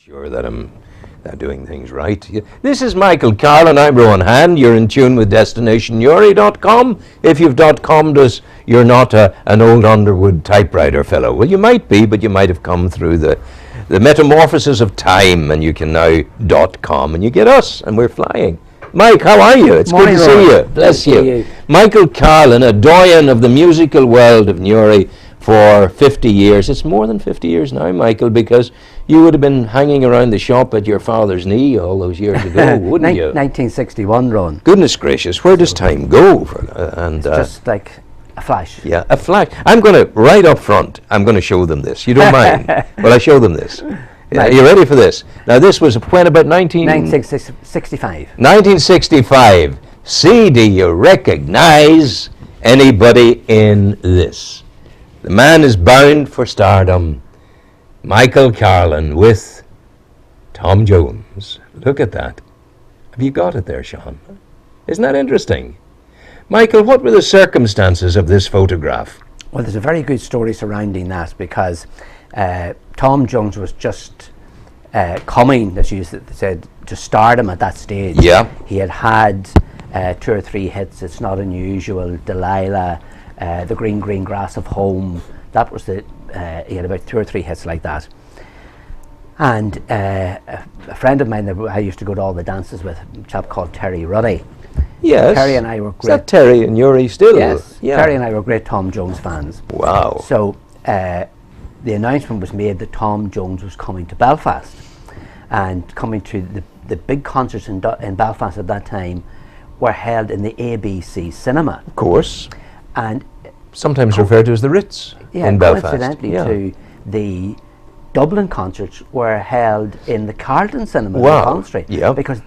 Sure that I'm doing things right. This is Michael Carlin. I'm Rowan Hand. You're in tune with DestinationUri.com. If you've .com'd us, you're not an old Underwood typewriter fellow. Well, you might be, but you might have come through the metamorphosis of time, and you can now .com, and you get us, and we're flying. Mike, how are you? It's Morning, good to see you. Bless you. Michael Carlin, a doyen of the musical world of Newry for 50 years. It's more than 50 years now, Michael, because you would have been hanging around the shop at your father's knee all those years ago, wouldn't you? 1961, Ron. Goodness gracious, where does time go? It's just like a flash. Yeah, a flash. I'm going to, right up front, I'm going to show them this. You don't mind? Well, I show them this. Are you ready for this? Now, this was when, about 1965. 1965. See, do you recognize anybody in this? The man is bound for stardom. Michael Carlin with Tom Jones. Look at that. Have you got it there, Sean? Isn't that interesting? Michael, what were the circumstances of this photograph? Well, there's a very good story surrounding that because Tom Jones was just coming, as you said, to stardom at that stage. Yeah. He had 2 or 3 hits. It's Not Unusual, Delilah, The Green Green Grass of Home. That was the he had about 2 or 3 hits like that. And a friend of mine that I used to go to all the dances with, a chap called Terry Ruddy. Yes. Terry and I were great. Is that Terry and Newry still? Yes. Yeah. Terry and I were great Tom Jones fans. Wow. So the announcement was made that Tom Jones was coming to Belfast, and coming to the big concerts in Belfast at that time were held in the ABC cinema. Of course. And sometimes referred to as the Ritz in Belfast. Coincidentally, to the Dublin concerts were held in the Carlin cinema in Bond Street. Yeah. Because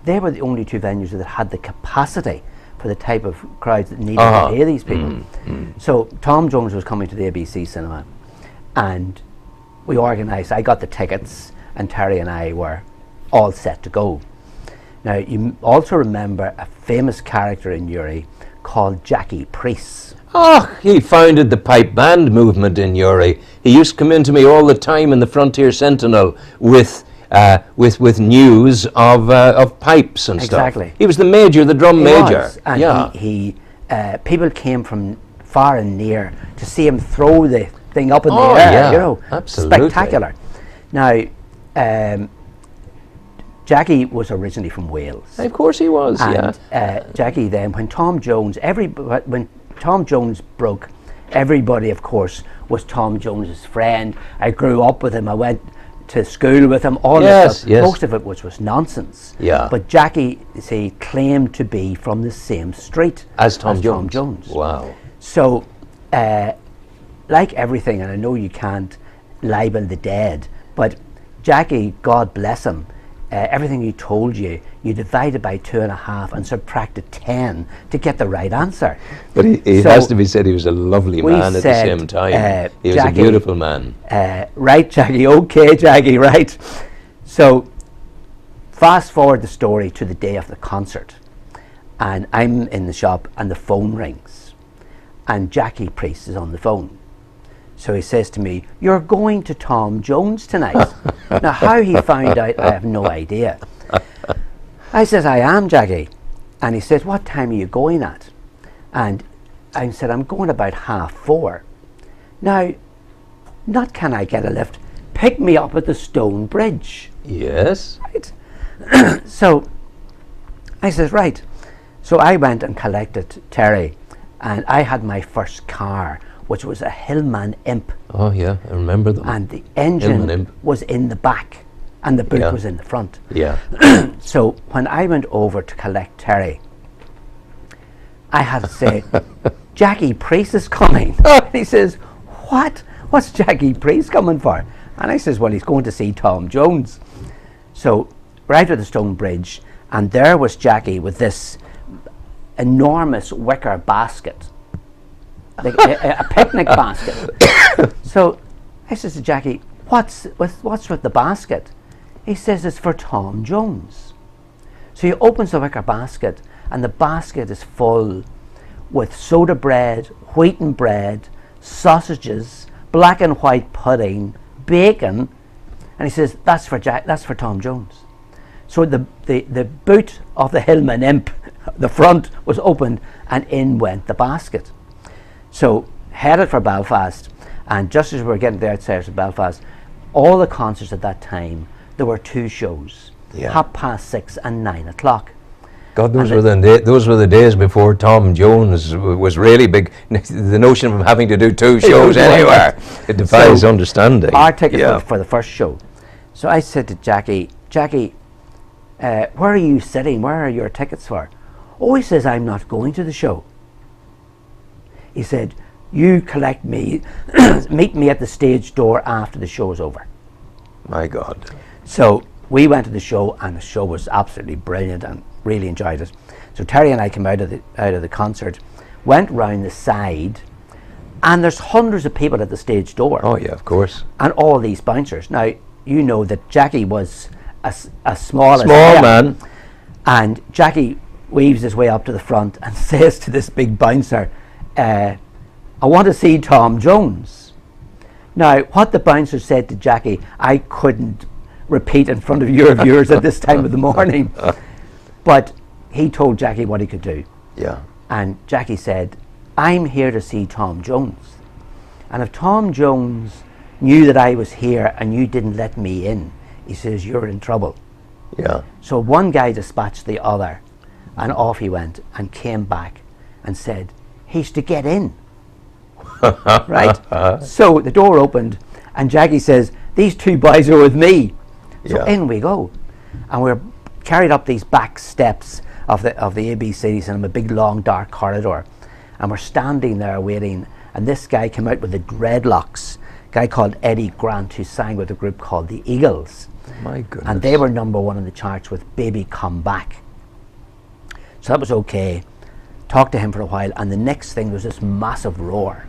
they were the only 2 venues that had the capacity for the type of crowds that needed to hear these people. So Tom Jones was coming to the ABC cinema, and we organised. I got the tickets, and Terry and I were all set to go. Now, you also remember a famous character in Newry called Jackie Priest. Oh, he founded the pipe band movement in Newry. He used to come in to me all the time in the Frontier Sentinel with news of pipes and stuff. Exactly. He was the major, the drum major. Was, and he people came from far and near to see him throw the thing up in the air. Yeah, you know, absolutely. Spectacular. Now, Jackie was originally from Wales. Of course he was. And Jackie then, when Tom Jones broke, everybody, of course, was Tom Jones's friend. I grew up with him. I went to school with him. All this stuff. Most of it was nonsense. Yeah. But Jackie, see, claimed to be from the same street as Tom Jones. Tom Jones. Wow. So, like everything, and I know you can't libel the dead, but Jackie, God bless him, everything he told you, you divided by 2.5 and subtracted 10 to get the right answer. But he has to be said he was a lovely man at the same time. He was Jackie, a beautiful man. Right, Jackie, okay, Jackie, right. So, fast forward the story to the day of the concert, and I'm in the shop and the phone rings, and Jackie Priest is on the phone. So he says to me, "You're going to Tom Jones tonight." Now, how he found out, I have no idea. I says, "I am, Jackie." And he says, "What time are you going at?" And I said, "I'm going about 4:30. Now, not can I get a lift, pick me up at the Stone Bridge. Yes. Right. So I says, right. So I went and collected Terry, and I had my first car, which was a Hillman Imp. Oh yeah, I remember them. And the engine was in the back, and the boot was in the front. Yeah. So when I went over to collect Terry, I had to say, "Jackie Priest is coming." And he says, "What? What's Jackie Priest coming for?" And I says, "Well, he's going to see Tom Jones." So right at the Stone Bridge, and there was Jackie with this enormous wicker basket, like a picnic basket. So I says to Jackie, what's with the basket? He says, "It's for Tom Jones." So he opens the wicker basket, and the basket is full with soda bread, wheaten bread, sausages, black and white pudding, bacon, And he says, that's for Tom Jones. So the boot of the Hillman Imp, the front was opened, and in went the basket. So headed for Belfast, and just as we were getting to the outskirts of Belfast, all the concerts at that time, there were 2 shows, 6:30 and 9 o'clock. God, those were the days before Tom Jones was really big. The notion of him having to do 2 shows anywhere, it defies understanding. Our tickets were for the first show. So I said to Jackie, where are you sitting? Where are your tickets for? Oh, he says, I'm not going to the show. He said, you collect me, meet me at the stage door after the show's over. My God. So we went to the show, and the show was absolutely brilliant, and really enjoyed it. So Terry and I came out of the concert, went round the side, and there's hundreds of people at the stage door. Oh yeah, of course. And all these bouncers. Now, you know that Jackie was a small man, and Jackie weaves his way up to the front and says to this big bouncer, I want to see Tom Jones. Now, what the bouncer said to Jackie, I couldn't repeat in front of your viewers at this time of the morning. But he told Jackie what he could do. Yeah. And Jackie said, I'm here to see Tom Jones. And if Tom Jones knew that I was here and you didn't let me in, he says, you're in trouble. Yeah. So one guy dispatched the other, and off he went and came back and said, he's to get in. Right? So the door opened, and Jackie says, these 2 boys are with me. So in we go. And we're carried up these back steps of the ABC Cinema, a big long dark corridor, and we're standing there waiting, and this guy came out with the dreadlocks, a guy called Eddie Grant, who sang with a group called the Eagles. My goodness. And they were #1 in the charts with Baby Come Back. So that was okay. Talked to him for a while, and the next thing was this massive roar.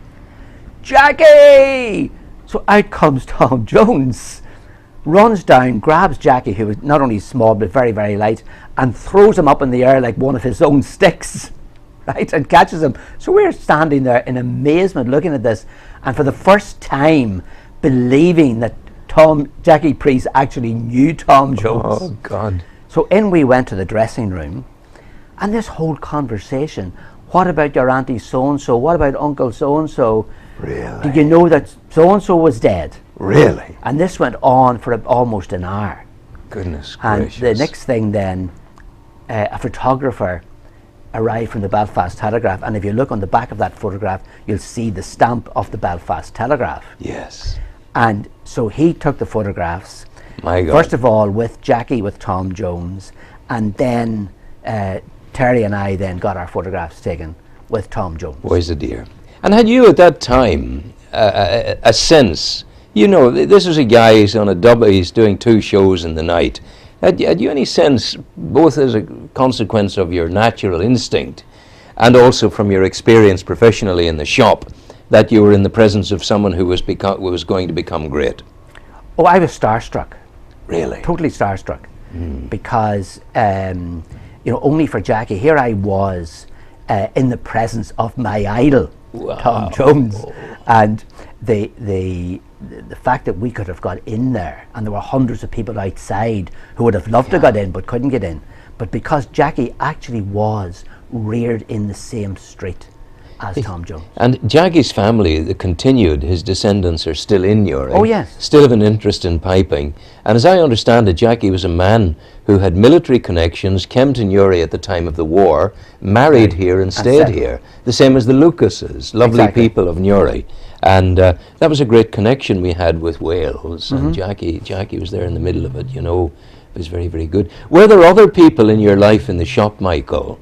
Jackie! So out comes Tom Jones, runs down, grabs Jackie, who was not only small but very, very light, and throws him up in the air like one of his own sticks, right, and catches him. So we're standing there in amazement looking at this, and for the first time believing that Jackie Priest actually knew Tom Jones. Oh, God. So in we went to the dressing room, and this whole conversation, what about your auntie so-and-so, what about uncle so-and-so? Really? Did you know that so-and-so was dead? Really? And this went on for almost an hour. Goodness and gracious. The next thing then, a photographer arrived from the Belfast Telegraph, and if you look on the back of that photograph, you'll see the stamp of the Belfast Telegraph. Yes. And so he took the photographs, My God. first of all with Jackie, with Tom Jones, and then Terry and I then got our photographs taken with Tom Jones. Boy's a dear. And had you at that time a sense, you know, this was a guy, he's on a double, he's doing 2 shows in the night. Had you any sense, both as a consequence of your natural instinct and also from your experience professionally in the shop, that you were in the presence of someone who was going to become great? Oh, I was starstruck. Really? Totally starstruck. Because, only for Jackie, here I was in the presence of my idol, Wow. Tom Jones. And the fact that we could have got in there, and there were hundreds of people outside who would have loved to got in but couldn't get in. But because Jackie actually was reared in the same street as Tom Jones. And Jackie's family, his descendants are still in Newry. Oh, yes. Still have an interest in piping. And as I understand it, Jackie was a man who had military connections, came to Newry at the time of the war, married here and stayed here. The same as the Lucases, lovely people of Newry. And that was a great connection we had with Wales. And Jackie was there in the middle of it, you know. It was very, very good. Were there other people in your life in the shop, Michael,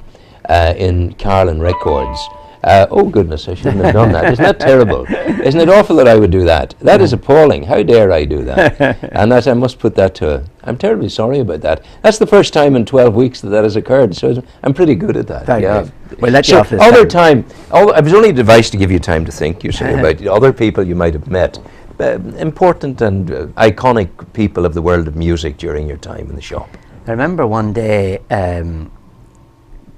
in Carlin Records? Oh goodness, I shouldn't have done that. Isn't that terrible? Isn't it awful that I would do that? That is appalling. How dare I do that? And that I must put that to. I'm terribly sorry about that. That's the first time in 12 weeks that has occurred. So I'm pretty good at that. We'll let you off this other time. I was only a device to give you time to think. You say about other people you might have met, important and iconic people of the world of music during your time in the shop. I remember one day,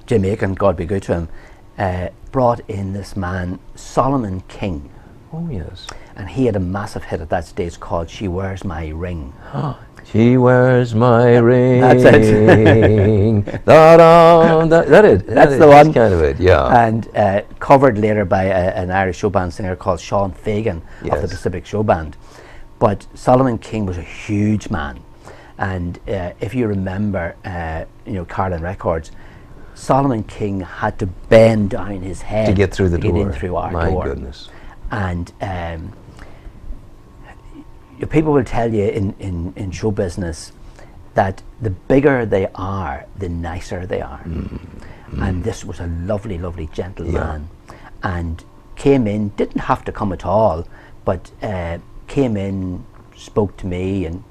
Jim Aiken, God be good to him, brought in this man, Solomon King. Oh yes. and he had a massive hit at that stage called "She Wears My Ring." She wears my ring. That's it. That's the one. Kind of it, yeah. And covered later by an Irish show band singer called Sean Fagan of the Pacific Show Band. But Solomon King was a huge man, and if you remember, Carlin Records, Solomon King had to bend down his head to get through the door. Get in through our door. My goodness. And people will tell you in show business that the bigger they are, the nicer they are. And this was a lovely, lovely gentleman, and came in, didn't have to come at all, but came in, spoke to me and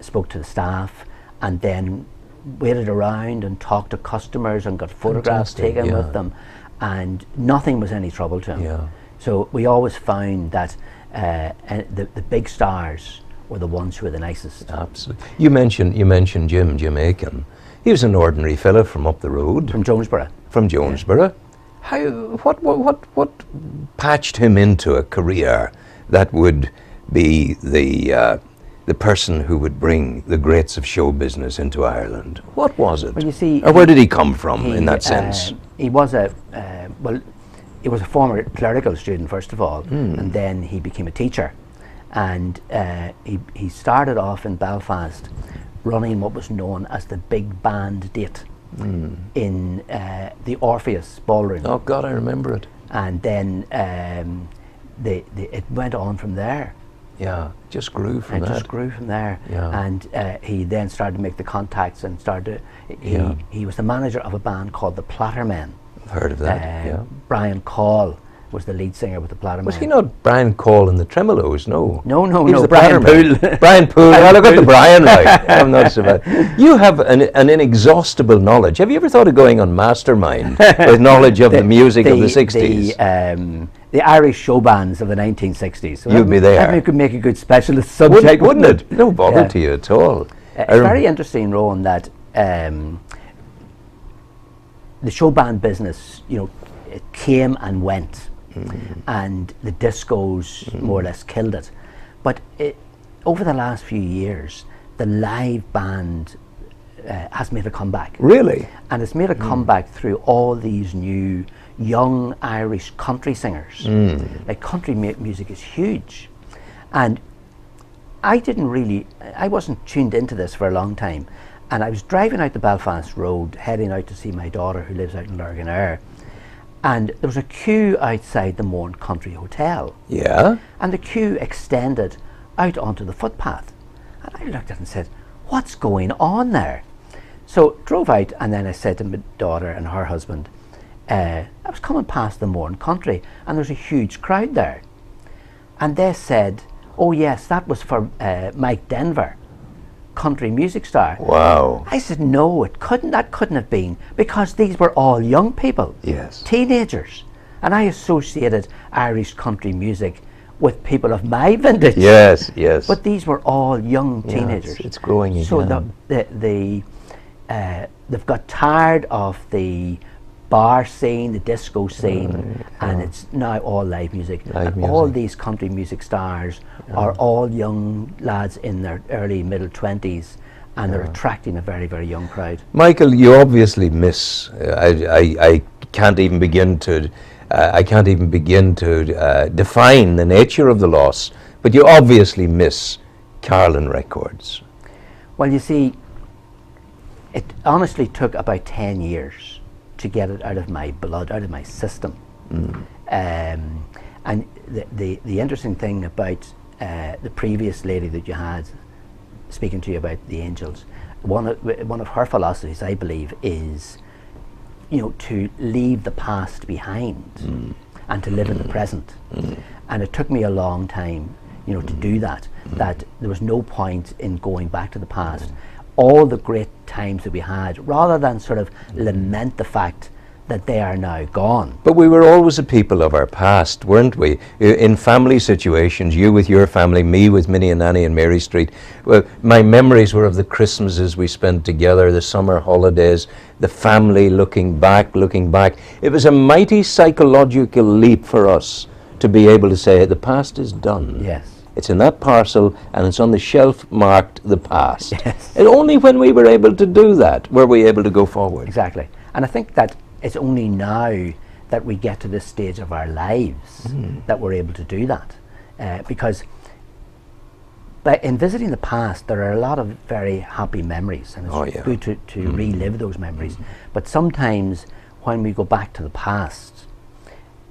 spoke to the staff, and then waited around and talked to customers and got photographs taken with them, and nothing was any trouble to him. So we always found that the big stars were the ones who were the nicest. Absolutely. You mentioned Jim Aiken. He was an ordinary fella from up the road. From Jonesborough. From Jonesborough. What patched him into a career that would be the person who would bring the greats of show business into Ireland? What was it? Well, you see, or where did he come from in that sense? He was he was a former clerical student first of all, and then he became a teacher, and he started off in Belfast running what was known as the big band date in the Orpheus ballroom. Oh God, I remember it. And then it went on from there. Yeah, just grew from that. Just grew from there. Yeah. And he then started to make the contacts and started. He was the manager of a band called the Plattermen. I've heard of that. Brian Call was the lead singer with the Plattermen. Was he not Brian Call in the Tremolos? No. No. He was the Brian Poole. Brian Poole. Well, I got the Brian right. I'm not so bad. You have an inexhaustible knowledge. Have you ever thought of going on Mastermind with knowledge of the music of the 60s? The Irish show bands of the 1960s. So you'd be there. That could make a good specialist subject, wouldn't it? No bother to you at all. It's very interesting, Rowan, that the show band business, it came and went, and the discos more or less killed it. But over the last few years, the live band has made a comeback. Really? And it's made a comeback through all these new young Irish country singers. Like country music is huge, and I wasn't tuned into this for a long time, and I was driving out the Belfast Road heading out to see my daughter who lives out in Lurgan, and there was a queue outside the Mourne Country Hotel. Yeah. And the queue extended out onto the footpath, and I looked at it and said, what's going on there? So drove out, and then I said to my daughter and her husband, I was coming past the Mourne Country and there's a huge crowd there, and they said, oh yes, that was for Mike Denver, country music star. Wow. I said, no, that couldn't have been, because these were all young people. Yes. Teenagers. And I associated Irish country music with people of my vintage. Yes. But these were all young teenagers. It's growing again. So they've got tired of the bar scene, the disco scene, and it's now all live music. All these country music stars are all young lads in their early, middle 20s, and they're attracting a very, very young crowd. Michael, you obviously miss, I can't even begin to define the nature of the loss, but you obviously miss Carlin Records. Well, you see, it honestly took about 10 years to get it out of my blood, out of my system. And the interesting thing about the previous lady that you had speaking to you about the Angels, one of her philosophies, I believe, is to leave the past behind and to live in the present. And it took me a long time to do that. That there was no point in going back to the past. All the great times that we had, rather than sort of lament the fact that they are now gone. But we were always a people of our past, weren't we? In family situations, you with your family, me with Minnie and Nanny and Mary Street. Well, my memories were of the Christmases we spent together, the summer holidays, the family looking back. It was a mighty psychological leap for us to be able to say the past is done. Yes. It's in that parcel and it's on the shelf marked the past. Yes. And only when we were able to do that were we able to go forward. Exactly. And I think that it's only now that we get to this stage of our lives that we're able to do that. Because in visiting the past, there are a lot of very happy memories, and it's good to relive those memories. But sometimes when we go back to the past,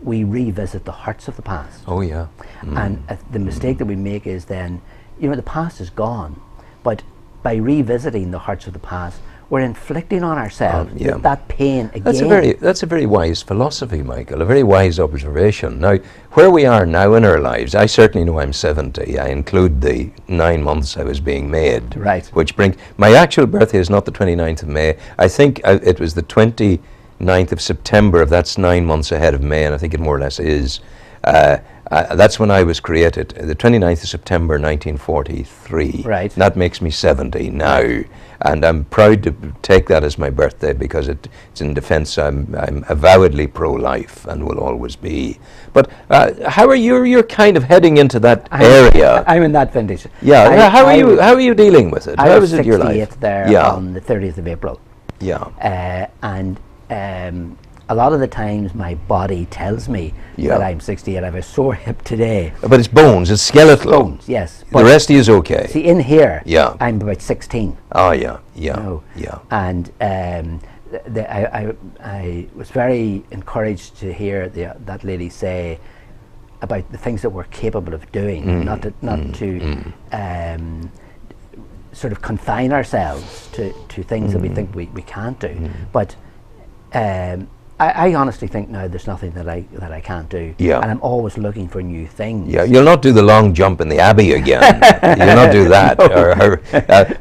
we revisit the hurts of the past. Oh yeah. And the mistake that we make is then, the past is gone, but by revisiting the hurts of the past, we're inflicting on ourselves that pain again. That's a very wise philosophy, Michael, a very wise observation. Now, where we are now in our lives, I certainly know I'm 70. I include the 9 months I was being made. Right. Which brings, my actual birthday is not the 29th of May. I think it was the 29th of September, if that's 9 months ahead of May, and I think it more or less is. That's when I was created, the 29th of September 1943. Right. That makes me 70 now. And I'm proud to take that as my birthday because it's in defense. I'm avowedly pro-life and will always be. But how are you're kind of heading into that area? I'm in that vintage. Yeah. How are you dealing with it? I was it your life? 68 there on the 30th of April. Yeah. And a lot of the times my body tells me that I'm 68. I have a sore hip today. But it's bones, it's skeletal. Bones, yes. But the rest is okay. See, in here, I'm about 16. Oh, yeah. And I was very encouraged to hear that lady say about the things that we're capable of doing, not to sort of confine ourselves to things that we think we can't do. But I honestly think now there's nothing that I can't do, and I'm always looking for new things. Yeah, you'll not do the long jump in the Abbey again. You'll not do that. No.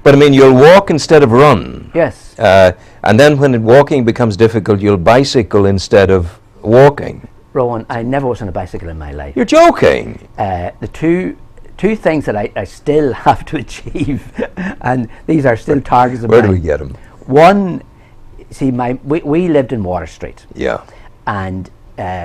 But I mean, you'll walk instead of run. Yes. And then when walking becomes difficult, you'll bicycle instead of walking. Rowan, I never was on a bicycle in my life. You're joking. The two things that I still have to achieve, and these are still targets of mine. Where do we get them? One. See, we lived in Water Street. Yeah. And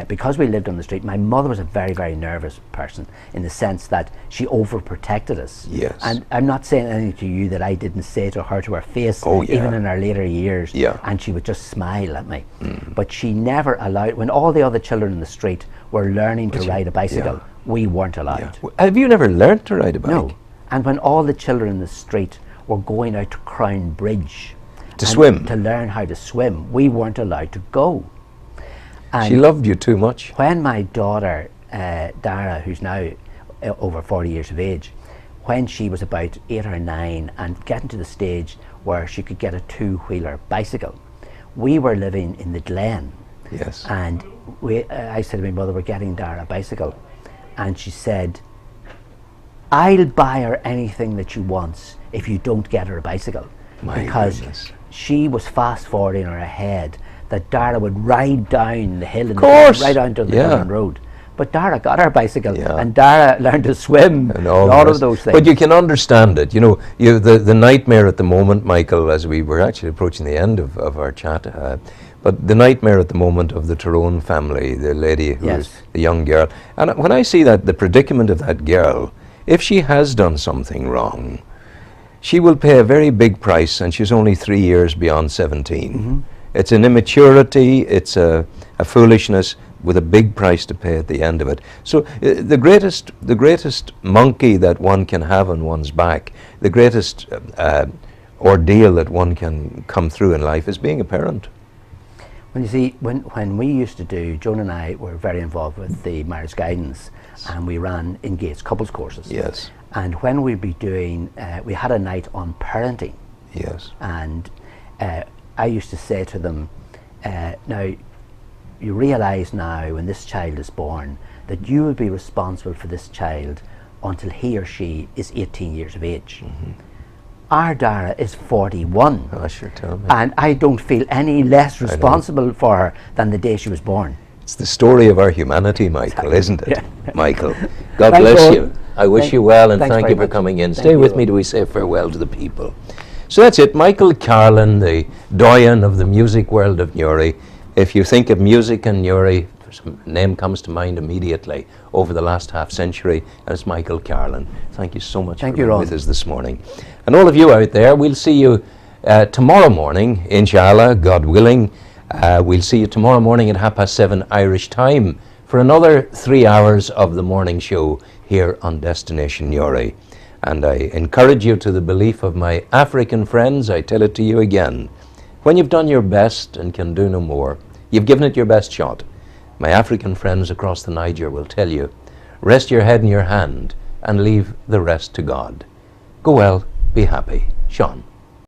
because we lived on the street, my mother was a very, very nervous person in the sense that she overprotected us. Yes. And I'm not saying anything to you that I didn't say to her to her face, even in our later years. Yeah. And she would just smile at me. But she never allowed, when all the other children in the street were learning to ride a bicycle, we weren't allowed. Have you never learnt to ride a bike? No. And when all the children in the street were going out to Crown Bridge, to swim, to learn how to swim, we weren't allowed to go. And she loved you too much. When my daughter Dara, who's now over 40 years of age, when she was about 8 or 9 and getting to the stage where she could get a 2-wheeler bicycle, we were living in the Glen. Yes. And I said to my mother, we're getting Dara a bicycle, and she said, I'll buy her anything that she wants if you don't get her a bicycle. Because she was fast forwarding her ahead that Dara would ride down the hill and right down to the Dublin Road. But Dara got her bicycle, and Dara learned to swim and all of those things. But you can understand it. You know, the nightmare at the moment, Michael, as we were actually approaching the end of our chat, but the nightmare at the moment of the Tyrone family, the lady who is the young girl. And when I see that, the predicament of that girl, if she has done something wrong, she will pay a very big price, and she's only 3 years beyond 17. It's an immaturity, it's a foolishness with a big price to pay at the end of it. So the greatest monkey that one can have on one's back, the greatest ordeal that one can come through in life is being a parent. When you see, when we used to do, Joan and I were very involved with the marriage guidance, and we ran engaged couples courses. Yes. And when we'd be doing, we had a night on parenting. Yes. And I used to say to them, now, you realise now when this child is born that you will be responsible for this child until he or she is 18 years of age. Our Dara is 41. Oh, sure, tell me. And I don't feel any less responsible for her than the day she was born. It's the story of our humanity, Michael, isn't it? Michael, God Thanks, bless you. I wish you well, and thank you for much. coming in. Thank Stay you. with me till we say farewell to the people. So that's it. Michael Carlin, the doyen of the music world of Newry. If you think of music and Newry, some name comes to mind immediately over the last half century, and it's Michael Carlin. Thank you so much for being with us this morning. And all of you out there, we'll see you tomorrow morning, inshallah, God willing. We'll see you tomorrow morning at 7:30 Irish time for another 3 hours of the morning show here on Destination Newry. And I encourage you to the belief of my African friends. I tell it to you again. When you've done your best and can do no more, you've given it your best shot. My African friends across the Niger will tell you, rest your head in your hand and leave the rest to God. Go well, be happy. Sean.